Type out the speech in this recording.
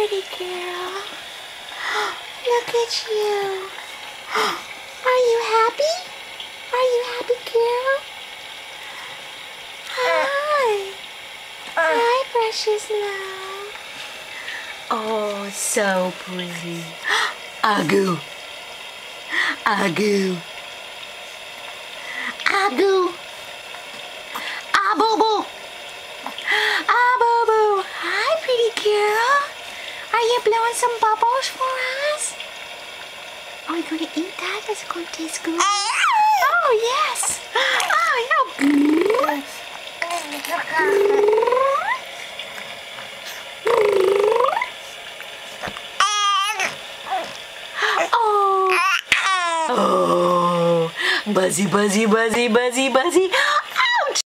pretty girl. Look at you. Are you happy? Are you happy, girl? Hi. Hi, precious love. Oh, so pretty. Agoo. Agoo. Agoo. Boo-boo. Boo-boo. Hi, pretty girl. Are you blowing some bubbles for us? Are we going to eat that? Is it going to taste good? Oh, yes. Oh, yeah. Oh. Oh. Buzzy, buzzy, buzzy, buzzy, buzzy.